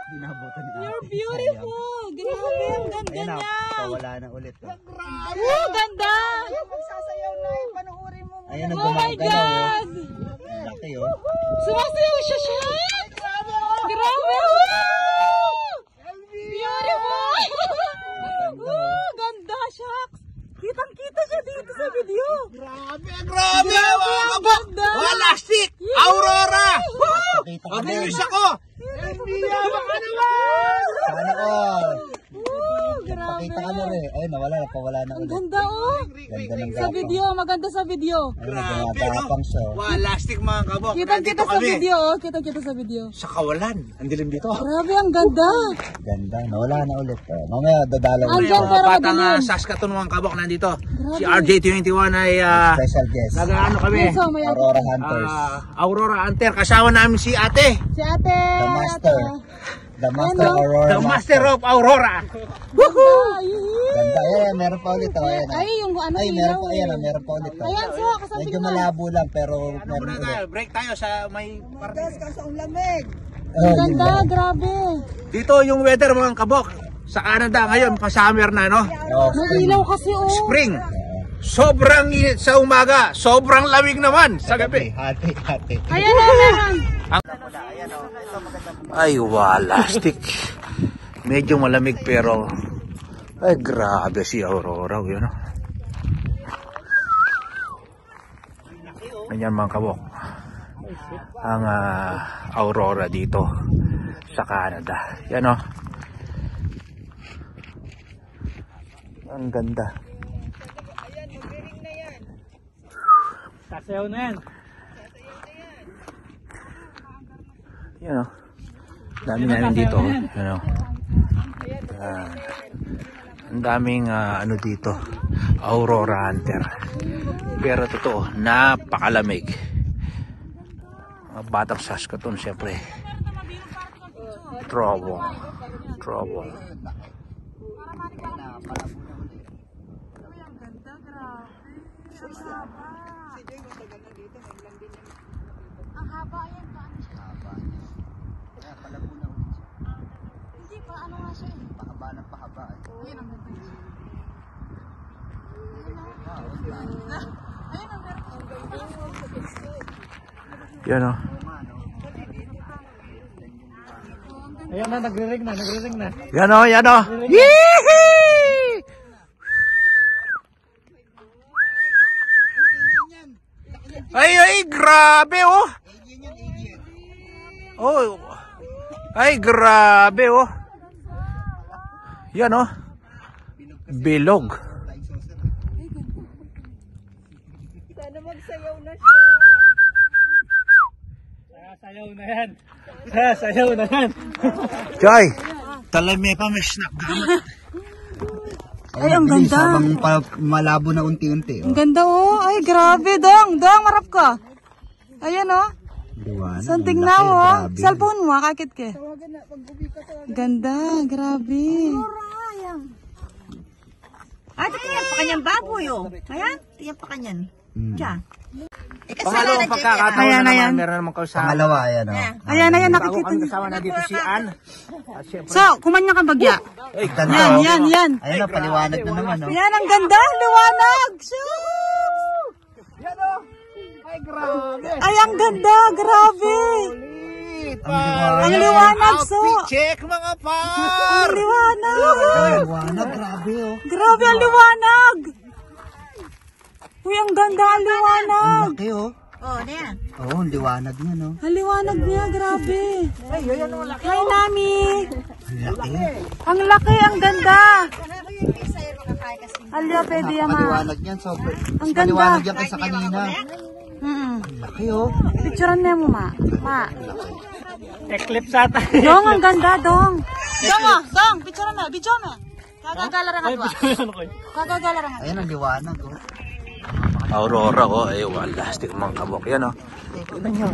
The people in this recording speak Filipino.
Binabutan ni ate. You're beautiful. Grabe, ang ganda Ayan niya. wala na ulit. Ganda. Magsasayaw na yung panuorin mo. Ayan, Oh my God. Laki oh. Sumasayaw siya siya. Grabe. Beautiful. Ganda, shucks. Kitang-kita siya dito sa video. Grabe! Ang ganda. Walastik! Aurora! Pakita ka din. Mabilis ako! Elvia, baka naman! Sana all. Grabe. Pakita ka na rin. Ayun, nawala na Ang ulit. ganda oh. Ganda ng Sa video, maganda sa video. Ayun, nagapang siya. Walastik mga kabok. Kitang-kita sa video oh. Kitang-kita sa video. Sa kawalan. Ang dilim dito. Grabe, ang ganda. Ganda. Nawala na ulit. Mamaya dadalaw Ang ulit. ganda. Pero Batang madilim. Saskatoon mga kabok nandito. Si RJ21 ay Special guest. nag-ano kami. So, may Aurora Hunters. Aurora Hunter. Kasama namin si ate. si ate. The Master. The Master Aurora. The Master of Aurora. Ganda. Ayan, meron pa ulit. Ayan. Ay, yung ano Ay, ilaw meron pa. eh. Ayan, meron pa ulit. Ayan, so, kasabi Medyo ko na. malabo lang, pero Ano meron muna ulit. tayo? Break tayo sa may parte. Kaso ang lamig. Oh, Ang yun ganda, lang. grabe. Dito yung weather mga kabok. Sa Canada ngayon, pa-summer na, no? Oh, May ilaw kasi oh. Spring. Sobrang init sa umaga. Sobrang lamig naman sa gabi. hati. Ayan na, meron. Ay, walastik. Medyo malamig pero ay grabe si Aurora, yun. Ganyan mga kabok. Ang Aurora dito sa Canada. Yan oh. Ang ganda. Sasayaw na yan. Yan o. Dami namin dito. Yan o. Ang daming ano dito. Aurora Hunter. Pero totoo, napakalamig. Mga batang Saskatoon siyempre. Trouble. Ang haba yan, paano siya? Hindi pa, ano nga siya eh. Pahaba ng pahaba. Ayun ang ganda niya. Ayun ang meron. Yan o. Ayan na, nagre-ring na. Yan o. Yee! Ay, grabe oh. Oh. Ay, grabe oh. Yan oh. Bilog. Sana magsayaw na siya. Sayaw na yan. Sayaw na yan. Joy. Talame pa may snack. Ay, ang ganda. Habang malabo na unti-unti. Ang ganda oh. Ay, grabe, Dong, marap ka. Ayan oh. Liwanag. Santing Ang na laki, oh. grabe. Cellphone mo, kakit ke. Ganda, grabe. Ay, tiyan pa kanyan baboy oh. Ayan, tiyan pa kanyan. Diyan. Pangalawang pagkakataon Ayan, na ayan. naman meron naman kasama. Pangalawa, ayan o. Ayan, Bago nakikita kami niyo. kasama na dito si Ann. At syempre, So, kumanya kang bagya. ay, Ganda, Yan, oh. yan. Ayan o, paliwanag na naman o. Yan, ang ganda, liwanag. ay grabe. Ay, ang ganda, grabe. Ang liwanag, so. Outfit check mga par. Ang liwanag. Ang liwanag, grabe o. Grabe ang liwanag. Uy, ang ganda ang liwanag. Ang laki o. Oh, na yan. Oo, ang liwanag niya no. Ang liwanag niya, grabe. Hi, Nami. Ang laki. Ang laki, ang ganda. Alya, pwede yan, ma. Paliwanag niyan, sobrang. Ang Mas ganda. maliwanag yan kaysa kanina. Mm. Laki o. Picturean niya mo, ma. Eclipse ata. Dong, ang ganda, Dong. Dong, picturean na. Video mo. Kagagalaran nga ba? Kagagalaran nga. Ayan ang liwanag o. Aurora oh, ay walastik mga kabok. Yan oh. Tingnan niyo.